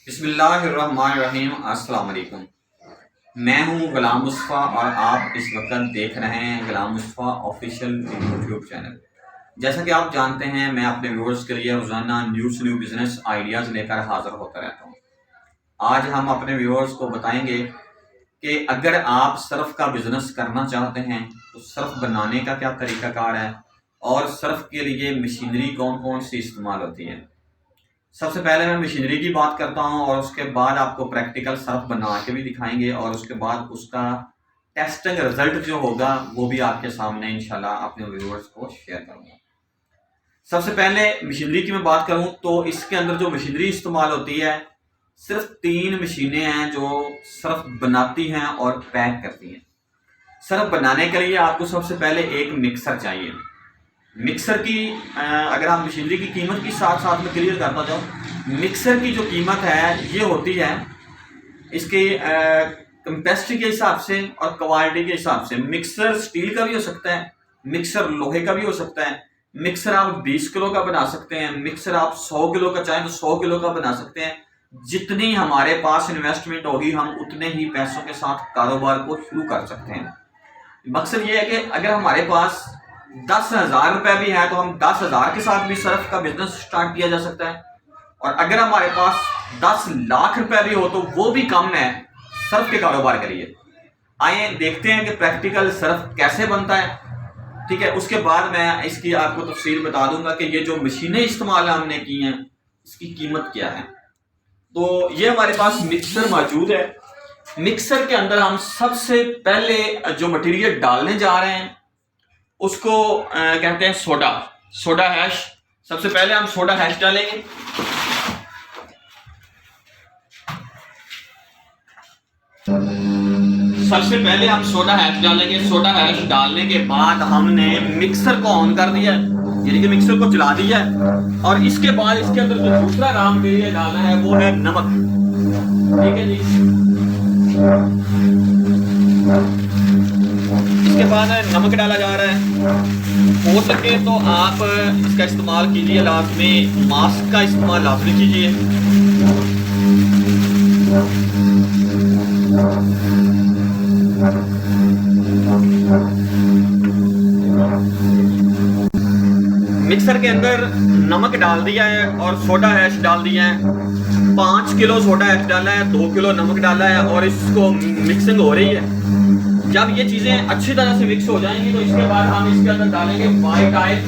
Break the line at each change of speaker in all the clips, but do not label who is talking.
बिस्मिल्लाहिर्रहमानिर्रहीम। अस्सलाम वालेकुम। मैं हूं गुलाम मुस्तफ़ा और आप इस वक्त देख रहे हैं गुलाम मुस्तफ़ा ऑफिशियल यूट्यूब चैनल। जैसा कि आप जानते हैं, मैं अपने व्यूअर्स के लिए रोज़ाना न्यू बिज़नेस आइडियाज़ लेकर हाज़िर होता रहता हूं। आज हम अपने व्यूअर्स को बताएंगे कि अगर आप सर्फ़ का बिज़नेस करना चाहते हैं तो सर्फ़ बनाने का क्या तरीक़ाकार है और सर्फ़ के लिए मशीनरी कौन कौन सी इस्तेमाल होती है। सबसे पहले मैं मशीनरी की बात करता हूँ और उसके बाद आपको प्रैक्टिकल सर्फ बना के भी दिखाएंगे और उसके बाद उसका टेस्टिंग रिजल्ट जो होगा वो भी आपके सामने इंशाल्लाह अपने व्यूअर्स को शेयर करूंगा। सबसे पहले मशीनरी की मैं बात करूं तो इसके अंदर जो मशीनरी इस्तेमाल होती है, सिर्फ 3 मशीनें हैं जो सर्फ बनाती हैं और पैक करती हैं। सर्फ बनाने के लिए आपको सबसे पहले एक मिक्सर चाहिए। मिक्सर की अगर हम मशीनरी की कीमत की साथ साथ में क्लियर करता जाऊँ, मिक्सर की जो कीमत है ये होती है इसके कैपेसिटी के हिसाब से और क्वालिटी के हिसाब से। मिक्सर स्टील का भी हो सकता है, मिक्सर लोहे का भी हो सकता है, मिक्सर आप 20 किलो का बना सकते हैं, मिक्सर आप 100 किलो का चाहें तो 100 किलो का बना सकते हैं। जितनी हमारे पास इन्वेस्टमेंट होगी हम उतने ही पैसों के साथ कारोबार को शुरू कर सकते हैं। मकसद ये है कि अगर हमारे पास 10,000 रुपये भी है तो हम 10,000 के साथ भी सर्फ का बिजनेस स्टार्ट किया जा सकता है, और अगर हमारे पास 10 लाख रुपए भी हो तो वो भी कम है सर्फ के कारोबार के लिए। आइए देखते हैं कि प्रैक्टिकल सर्फ कैसे बनता है। ठीक है, उसके बाद मैं इसकी आपको तफसील बता दूंगा कि ये जो मशीनें इस्तेमाल हमने की हैं इसकी कीमत क्या है। तो ये हमारे पास मिक्सर मौजूद है। मिक्सर के अंदर हम सबसे पहले जो मटेरियल डालने जा रहे हैं उसको कहते हैं सोडा हैश। सबसे पहले हम सोडा हैश डालेंगे। सबसे पहले हम सोडा हैश डालेंगे। सोडा हैश डालने के बाद हमने मिक्सर को ऑन कर दिया, यानी कि मिक्सर को चला दिया है, और इसके बाद इसके अंदर जो दूसरा रॉ मटेरियल डालना है वो है नमक। ठीक है जी, इसके बाद नमक डाला जा रहा है। हो सके तो आप इसका इस्तेमाल कीजिए, लाजमी मास्क का इस्तेमाल लाजमी कीजिए। मिक्सर के अंदर नमक डाल दिया है और सोडा हैश डाल दिया है। 5 किलो सोडा हैश डाला है, 2 किलो नमक डाला है और इसको मिक्सिंग हो रही है। जब ये चीजें अच्छी तरह से मिक्स हो जाएंगी तो इसके बाद हम इसके अंदर डालेंगे व्हाइट ऑयल।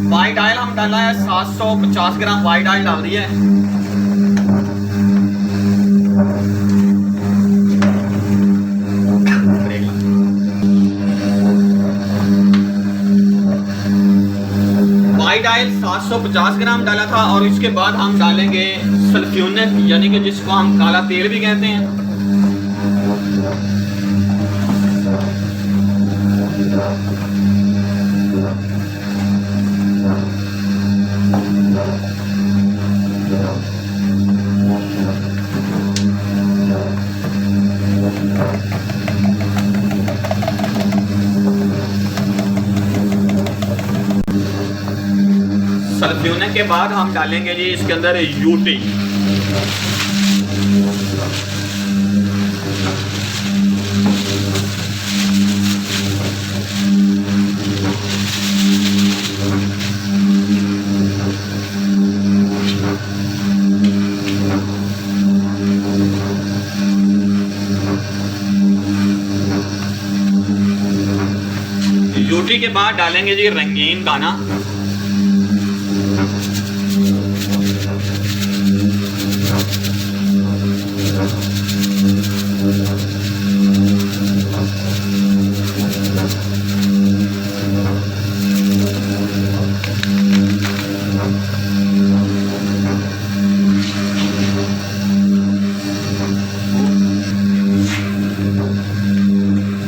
व्हाइट ऑयल हम डाला है 750 ग्राम व्हाइट ऑयल डाल दिया है। व्हाइट ऑयल 750 ग्राम डाला था और इसके बाद हम डालेंगे सल्फ्यूनिक, यानी कि जिसको हम काला तेल भी कहते हैं। सल्फ्यूनिक के बाद हम डालेंगे जी इसके अंदर यूटी। यूटी के बाद डालेंगे जी रंगीन दाना।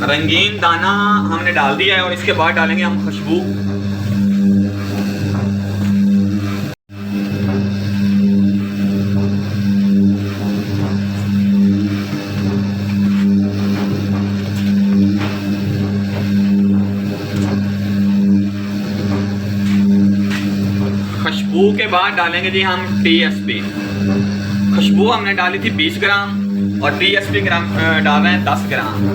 रंगीन दाना हमने डाल दिया है और इसके बाद डालेंगे हम खुशबू। खुशबू के बाद डालेंगे जी हम TSP। खुशबू हमने डाली थी 20 ग्राम और TSP ग्राम डाल रहे हैं 10 ग्राम।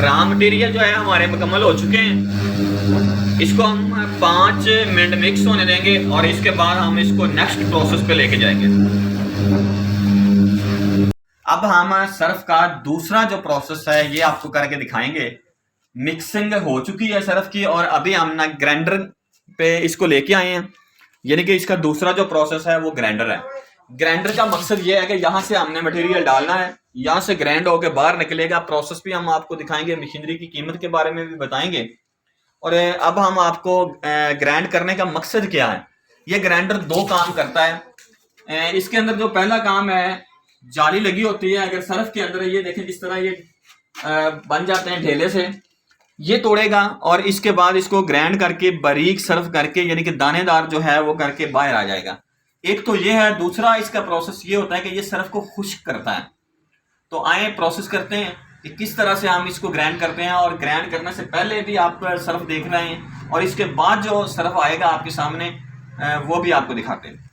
रॉ मटेरियल जो है हमारे मुकम्मल हो चुके हैं। इसको हम 5 मिनट मिक्स होने देंगे और इसके बाद हम इसको नेक्स्ट प्रोसेस पे लेके जाएंगे। अब हम सर्फ का दूसरा जो प्रोसेस है ये आपको करके दिखाएंगे। मिक्सिंग हो चुकी है सर्फ की और अभी हम ना ग्राइंडर पे इसको लेके आए हैं, यानी कि इसका दूसरा जो प्रोसेस है वो ग्राइंडर है। ग्राइंडर का मकसद ये है कि यहाँ से हमने मटेरियल डालना है, यहाँ से ग्राइंड होकर बाहर निकलेगा। प्रोसेस भी हम आपको दिखाएंगे, मशीनरी की कीमत के बारे में भी बताएंगे। और अब हम आपको ग्राइंड करने का मकसद क्या है। ये ग्राइंडर 2 काम करता है। इसके अंदर जो पहला काम है, जाली लगी होती है अगर सर्फ के अंदर, ये देखें किस तरह ये बन जाते हैं ढेले से, ये तोड़ेगा और इसके बाद इसको ग्राइंड करके बारीक सर्फ करके, यानी कि दानेदार जो है वो करके बाहर आ जाएगा। एक तो ये है। दूसरा इसका प्रोसेस ये होता है कि ये सर्फ को खुश्क करता है। तो आए प्रोसेस करते हैं कि किस तरह से हम इसको ग्राइंड करते हैं, और ग्राइंड करने से पहले भी आप सर्फ देख रहे हैं और इसके बाद जो सर्फ आएगा आपके सामने वो भी आपको दिखाते हैं।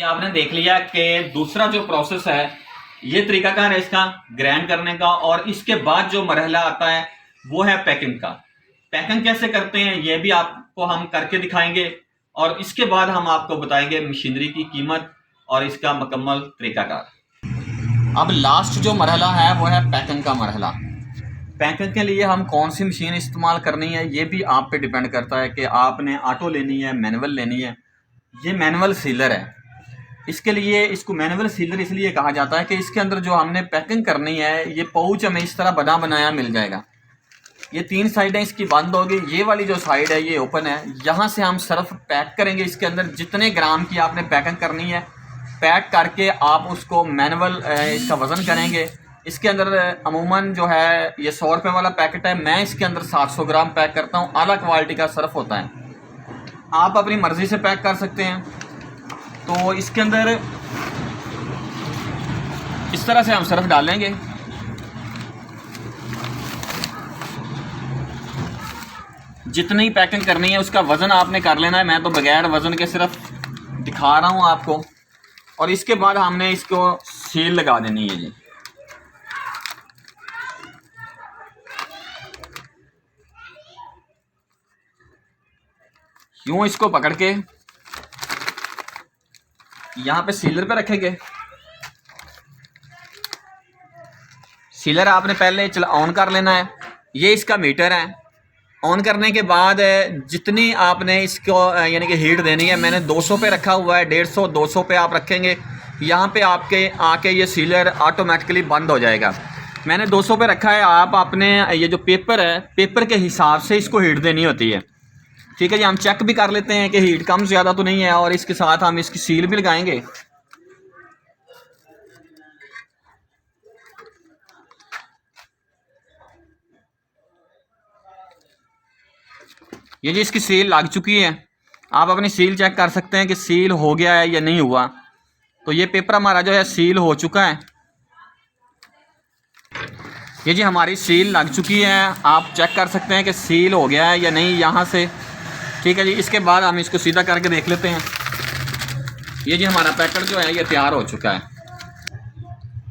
आपने देख लिया कि दूसरा जो प्रोसेस है ये तरीकाकार है इसका ग्राइंड करने का, और इसके बाद जो मरहला आता है वो है पैकिंग का। पैकिंग कैसे करते हैं ये भी आपको हम करके दिखाएंगे, और इसके बाद हम आपको बताएंगे मशीनरी की कीमत और इसका मुकम्मल तरीकाकार। अब लास्ट जो मरहला है वो है पैकिंग का मरहला। पैकिंग के लिए हम कौन सी मशीन इस्तेमाल करनी है ये भी आप पे डिपेंड करता है कि आपने ऑटो लेनी है, मैनुअल लेनी है। ये मैनुअल सीलर है। इसके लिए इसको मैनुअल सीलर इसलिए कहा जाता है कि इसके अंदर जो हमने पैकिंग करनी है, ये पाउच हमें इस तरह बना बनाया मिल जाएगा। ये 3 साइडें इसकी बंद होगी। ये वाली जो साइड है ये ओपन है। यहाँ से हम सर्फ पैक करेंगे। इसके अंदर जितने ग्राम की आपने पैकिंग करनी है, पैक करके आप उसको मैनुअल इसका वज़न करेंगे। इसके अंदर अमूमन जो है ये 100 रुपये वाला पैकेट है। मैं इसके अंदर 700 ग्राम पैक करता हूँ। आला क्वालिटी का सर्फ होता है। आप अपनी मर्ज़ी से पैक कर सकते हैं। तो इसके अंदर इस तरह से हम सर्फ डालेंगे। जितनी पैकिंग करनी है उसका वज़न आपने कर लेना है। मैं तो बगैर वज़न के सिर्फ दिखा रहा हूँ आपको। और इसके बाद हमने इसको सील लगा देनी है जी। यूँ इसको पकड़ के यहाँ पे सीलर पे रखेंगे। सीलर आपने पहले ऑन कर लेना है। ये इसका मीटर है। ऑन करने के बाद जितनी आपने इसको यानी कि हीट देनी है, मैंने 200 पे रखा हुआ है। 150 200 पे आप रखेंगे। यहाँ पे आपके आके ये सीलर ऑटोमेटिकली बंद हो जाएगा। मैंने 200 पे रखा है। आप अपने ये जो पेपर है, पेपर के हिसाब से इसको हीट देनी होती है। ठीक है जी। हम चेक भी कर लेते हैं कि हीट कम ज़्यादा तो नहीं है, और इसके साथ हम इसकी सील भी लगाएंगे। ये जी इसकी सील लग चुकी है। आप अपनी सील चेक कर सकते हैं कि सील हो गया है या नहीं हुआ। तो ये पेपर हमारा जो है सील हो चुका है। ये जी हमारी सील लग चुकी है। आप चेक कर सकते हैं कि सील हो गया है या नहीं यहाँ से। ठीक है जी। इसके बाद हम इसको सीधा करके देख लेते हैं। ये जी हमारा पैकेट जो है ये तैयार हो चुका है।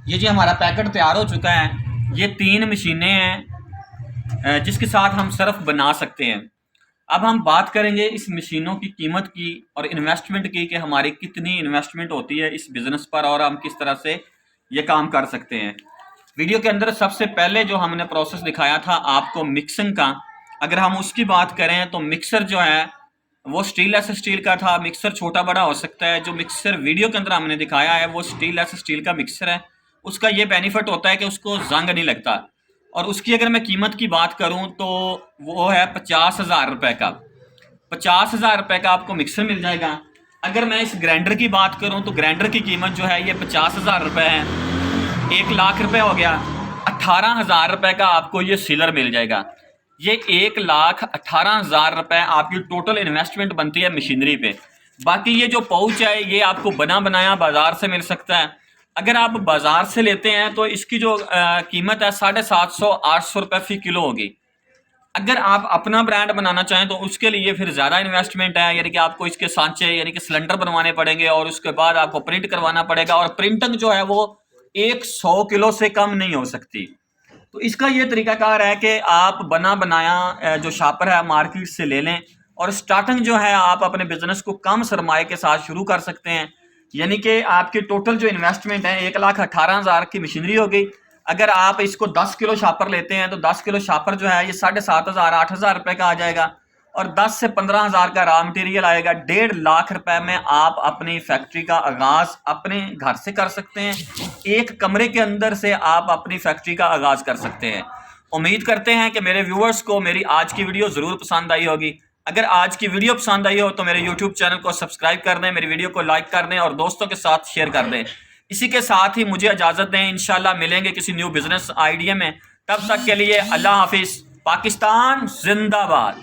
ये जी हमारा पैकेट तैयार हो चुका है। ये 3 मशीनें हैं जिसके साथ हम सर्फ बना सकते हैं। अब हम बात करेंगे इस मशीनों की कीमत की और इन्वेस्टमेंट की कि हमारी कितनी इन्वेस्टमेंट होती है इस बिज़नेस पर और हम किस तरह से ये काम कर सकते हैं। वीडियो के अंदर सबसे पहले जो हमने प्रोसेस दिखाया था आपको मिक्सिंग का, अगर हम उसकी बात करें तो मिक्सर जो है वो स्टीललेस स्टील का था। मिक्सर छोटा बड़ा हो सकता है। जो मिक्सर वीडियो के अंदर हमने दिखाया है वो स्टीललेस स्टील का मिक्सर है। उसका ये बेनिफिट होता है कि उसको जंग नहीं लगता। और उसकी अगर मैं कीमत की बात करूं तो वो है 50,000 रुपये का। 50,000 रुपये का आपको मिक्सर मिल जाएगा। अगर मैं इस ग्राइंडर की बात करूं तो ग्राइंडर की कीमत जो है ये 50,000 रुपये है। 1,00,000 रुपये हो गया। 18,000 रुपये का आपको ये सीलर मिल जाएगा। ये 1,18,000 रुपये आपकी टोटल इन्वेस्टमेंट बनती है मशीनरी पे। बाकी ये जो पाउच है ये आपको बना बनाया बाजार से मिल सकता है। अगर आप बाजार से लेते हैं तो इसकी जो कीमत है 750-800 रुपये फी किलो होगी। अगर आप अपना ब्रांड बनाना चाहें तो उसके लिए फिर ज़्यादा इन्वेस्टमेंट है, यानी कि आपको इसके सांचे यानी कि सिलेंडर बनवाने पड़ेंगे और उसके बाद आपको प्रिंट करवाना पड़ेगा और प्रिंटिंग जो है वो 100 किलो से कम नहीं हो सकती। तो इसका ये तरीकाकार है कि आप बना बनाया जो शापर है मार्केट से ले लें और स्टार्टिंग जो है आप अपने बिजनेस को कम सरमाए के साथ शुरू कर सकते हैं। यानी कि आपकी टोटल जो इन्वेस्टमेंट है 1,18,000 की मशीनरी हो गई। अगर आप इसको 10 किलो शापर लेते हैं तो 10 किलो शापर जो है ये 7,500-8,000 रुपये का आ जाएगा और 10 से 15,000 का रॉ मटेरियल आएगा। 1.5 लाख रुपए में आप अपनी फैक्ट्री का आगाज अपने घर से कर सकते हैं। एक कमरे के अंदर से आप अपनी फैक्ट्री का आगाज कर सकते हैं। उम्मीद करते हैं कि मेरे व्यूअर्स को मेरी आज की वीडियो ज़रूर पसंद आई होगी। अगर आज की वीडियो पसंद आई हो तो मेरे यूट्यूब चैनल को सब्सक्राइब कर दें, मेरी वीडियो को लाइक कर दें और दोस्तों के साथ शेयर कर दें। इसी के साथ ही मुझे इजाज़त दें। इंशाल्लाह मिलेंगे किसी न्यू बिजनेस आइडिया में। तब तक के लिए अल्लाह हाफिज़। पाकिस्तान जिंदाबाद।